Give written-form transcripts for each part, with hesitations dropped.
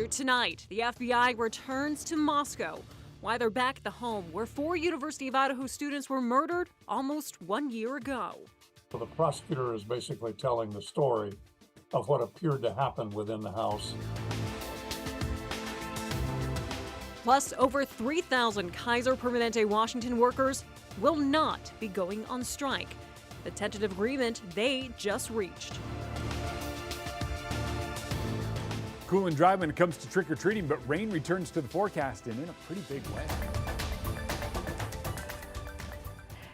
New tonight, the FBI returns to Moscow. Why they're back at the home where 4 University of Idaho students were murdered almost 1 year ago. So the prosecutor is basically telling the story of what appeared to happen within the house. Plus, over 3,000 Kaiser Permanente Washington workers will not be going on strike. The tentative agreement they just reached. Cool and dry when it comes to trick-or-treating, but rain returns to the forecast and in a pretty big way.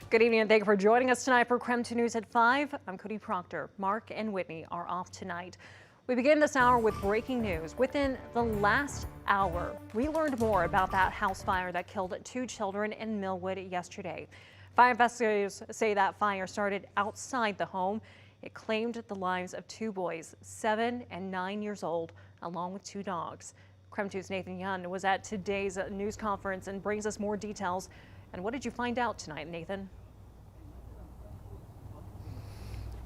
Good evening and thank you for joining us tonight for KREM 2 News at 5. I'm Cody Proctor. Mark and Whitney are off tonight. We begin this hour with breaking news. Within the last hour, we learned more about that house fire that killed 2 children in Millwood yesterday. Fire investigators say that fire started outside the home. It claimed the lives of 2 boys, 7 and 9 years old, along with 2 dogs. KREM 2's Nathan Young was at today's news conference and brings us more details. And what did you find out tonight, Nathan?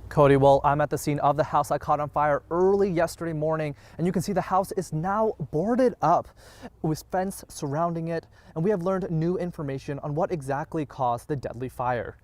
Cody, well, I'm at the scene of the house that caught on fire early yesterday morning, and you can see the house is now boarded up with fence surrounding it, and we have learned new information on what exactly caused the deadly fire.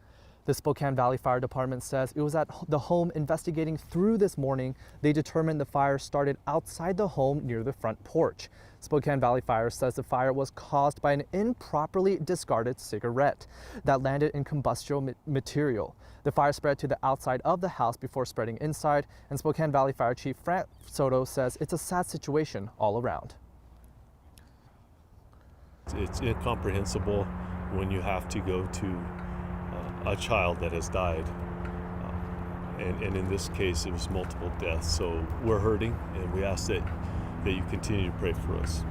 The Spokan Valley Fire Department says it was at the home investigating through this morning. They determined the fire started outside the home near the front porch. Spokan Valley Fire says the fire was caused by an improperly discarded cigarette that landed in combustible material. The fire spread to the outside of the house before spreading inside, and Spokan Valley Fire Chief Frank Soto says it's a sad situation all around. It's incomprehensible when you have to go to a child that has died. And in this case, it was multiple deaths. So we're hurting, and we ask that you continue to pray for us.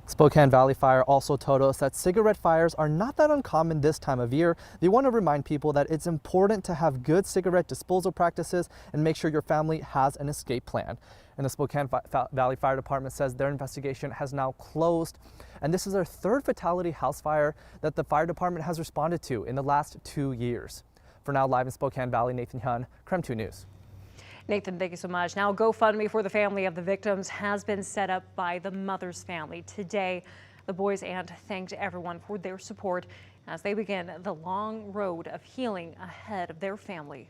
Spokan Valley Fire also told us that cigarette fires are not that uncommon this time of year. They want to remind people that it's important to have good cigarette disposal practices and make sure your family has an escape plan. And the Spokan Valley Fire Department says their investigation has now closed. And this is their 3rd fatality house fire that the fire department has responded to in the last 2 years. For now, live in Spokan Valley, Nathan Hun, KREM 2 News. Nathan, thank you so much. Now, GoFundMe for the family of the victims has been set up by the mother's family. Today, the boys' aunt thanked everyone for their support as they begin the long road of healing ahead of their family.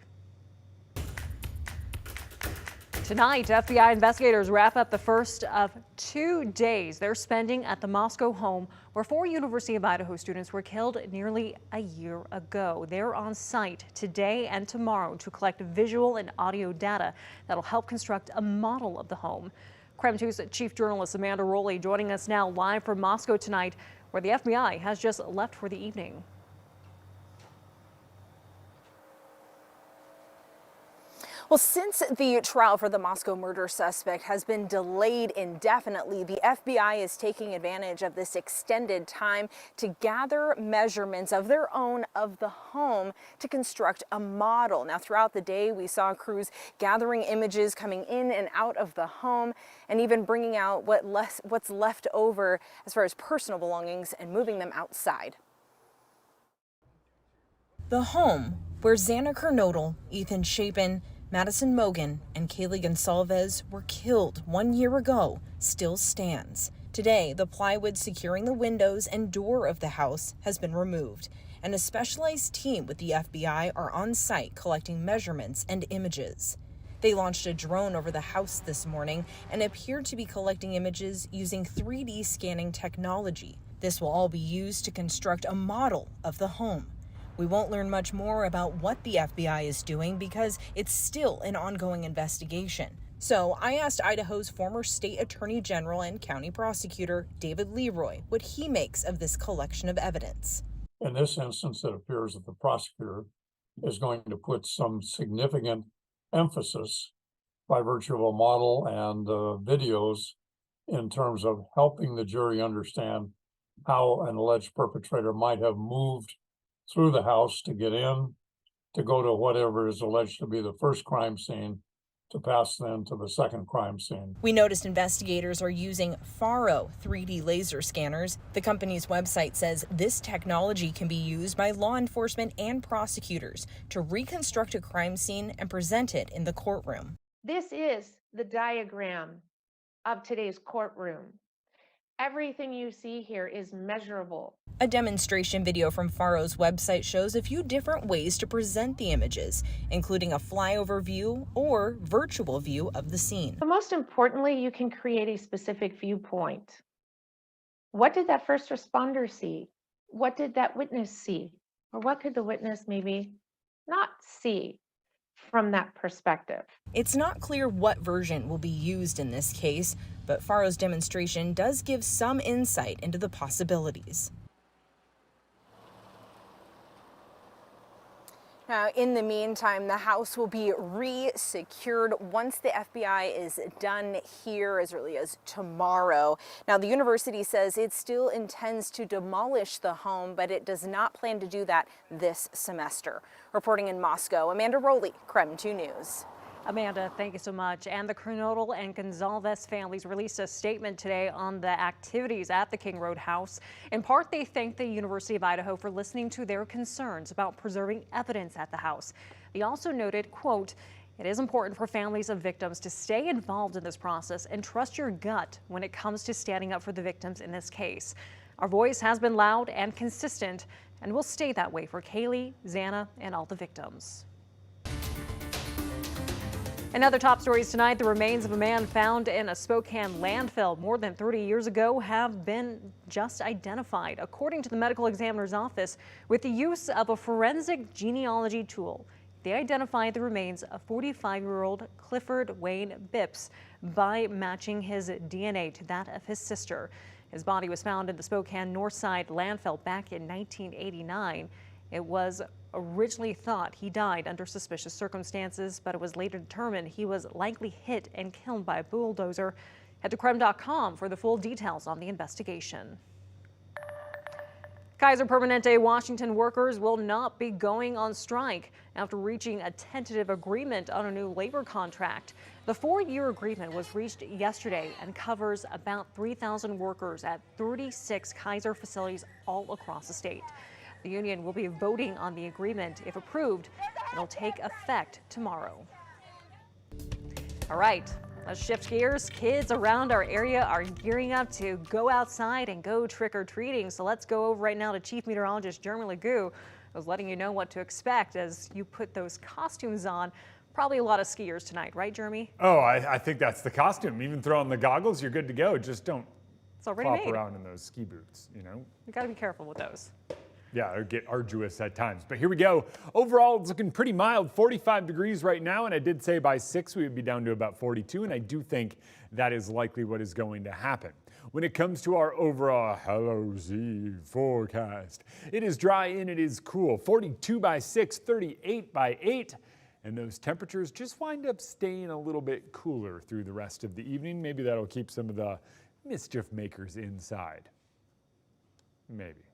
Tonight, FBI investigators wrap up the first of 2 days they're spending at the Moscow home where 4 University of Idaho students were killed nearly a year ago. They're on site today and tomorrow to collect visual and audio data that'll help construct a model of the home. KREM 2's chief journalist Amanda Rowley joining us now live from Moscow tonight, where the FBI has just left for the evening. Well, since the trial for the Moscow murder suspect has been delayed indefinitely, the FBI is taking advantage of this extended time to gather measurements of their own of the home to construct a model. Now, throughout the day, we saw crews gathering images coming in and out of the home and even bringing out what's left over as far as personal belongings and moving them outside. The home where Xana Kernodle, Ethan Chapin, Madison Mogan, and Kaylee Gonsalves were killed 1 year ago still stands. Today, the plywood securing the windows and door of the house has been removed, and a specialized team with the FBI are on site collecting measurements and images. They launched a drone over the house this morning and appeared to be collecting images using 3D scanning technology. This will all be used to construct a model of the home. We won't learn much more about what the FBI is doing because it's still an ongoing investigation. So I asked Idaho's former state attorney general and county prosecutor, David Leroy, what he makes of this collection of evidence. In this instance, it appears that the prosecutor is going to put some significant emphasis by virtue of a model and videos in terms of helping the jury understand how an alleged perpetrator might have moved through the house to get in, to go to whatever is alleged to be the first crime scene, to pass then to the second crime scene. We noticed investigators are using Faro 3D laser scanners. The company's website says this technology can be used by law enforcement and prosecutors to reconstruct a crime scene and present it in the courtroom. This is the diagram of today's courtroom. Everything you see here is measurable. A demonstration video from Faro's website shows a few different ways to present the images, including a flyover view or virtual view of the scene. But most importantly, you can create a specific viewpoint. What did that first responder see? What did that witness see? Or what could the witness maybe not see from that perspective? It's not clear what version will be used in this case, but Faro's demonstration does give some insight into the possibilities. Now, in the meantime, the house will be re-secured once the FBI is done here as early as tomorrow. Now, the university says it still intends to demolish the home, but it does not plan to do that this semester. Reporting in Moscow, Amanda Rowley, KREM 2 News. Amanda, thank you so much. And the Kernodle and Gonzalez families released a statement today on the activities at the King Road house. In part, they thanked the University of Idaho for listening to their concerns about preserving evidence at the house. They also noted, quote, "It is important for families of victims to stay involved in this process and trust your gut when it comes to standing up for the victims in this case. Our voice has been loud and consistent and will stay that way for Kaylee, Xana, and all the victims." In other top stories tonight, the remains of a man found in a Spokan landfill more than 30 years ago have been just identified, according to the medical examiner's office, with the use of a forensic genealogy tool. They identified the remains of 45-year-old Clifford Wayne Bipps by matching his DNA to that of his sister. His body was found in the Spokan Northside landfill back in 1989. It was originally thought he died under suspicious circumstances, but it was later determined he was likely hit and killed by a bulldozer. Head to KREM.com for the full details on the investigation. Kaiser Permanente Washington workers will not be going on strike after reaching a tentative agreement on a new labor contract. The 4-year agreement was reached yesterday and covers about 3,000 workers at 36 Kaiser facilities all across the state. The union will be voting on the agreement. If approved, it'll take effect tomorrow. All right, let's shift gears. Kids around our area are gearing up to go outside and go trick-or-treating. So let's go over right now to Chief Meteorologist Jeremy Legoo, who's letting you know what to expect as you put those costumes on. Probably a lot of skiers tonight, right, Jeremy? Oh, I think that's the costume. Even throw on the goggles, you're good to go. Just don't It's already flop made. around in those ski boots, you know? You got to be careful with those. Yeah, it'll get arduous at times. But here we go. Overall, it's looking pretty mild, 45 degrees right now. And I did say by 6 we would be down to about 42. And I do think that is likely what is going to happen. When it comes to our overall Hallows Eve forecast, it is dry and it is cool. 42 by 6, 38 by 8. And those temperatures just wind up staying a little bit cooler through the rest of the evening. Maybe that'll keep some of the mischief makers inside. Maybe.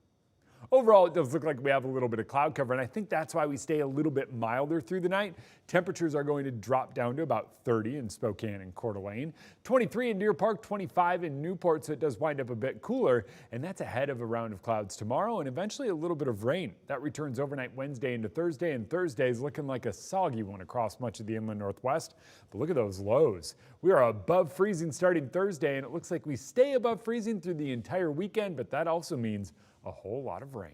Overall, it does look like we have a little bit of cloud cover, and I think that's why we stay a little bit milder through the night. Temperatures are going to drop down to about 30 in Spokan and Coeur d'Alene, 23 in Deer Park, 25 in Newport, so it does wind up a bit cooler, and that's ahead of a round of clouds tomorrow and eventually a little bit of rain. That returns overnight Wednesday into Thursday, and Thursday is looking like a soggy one across much of the inland northwest. But look at those lows. We are above freezing starting Thursday, and it looks like we stay above freezing through the entire weekend, but that also means a whole lot of rain.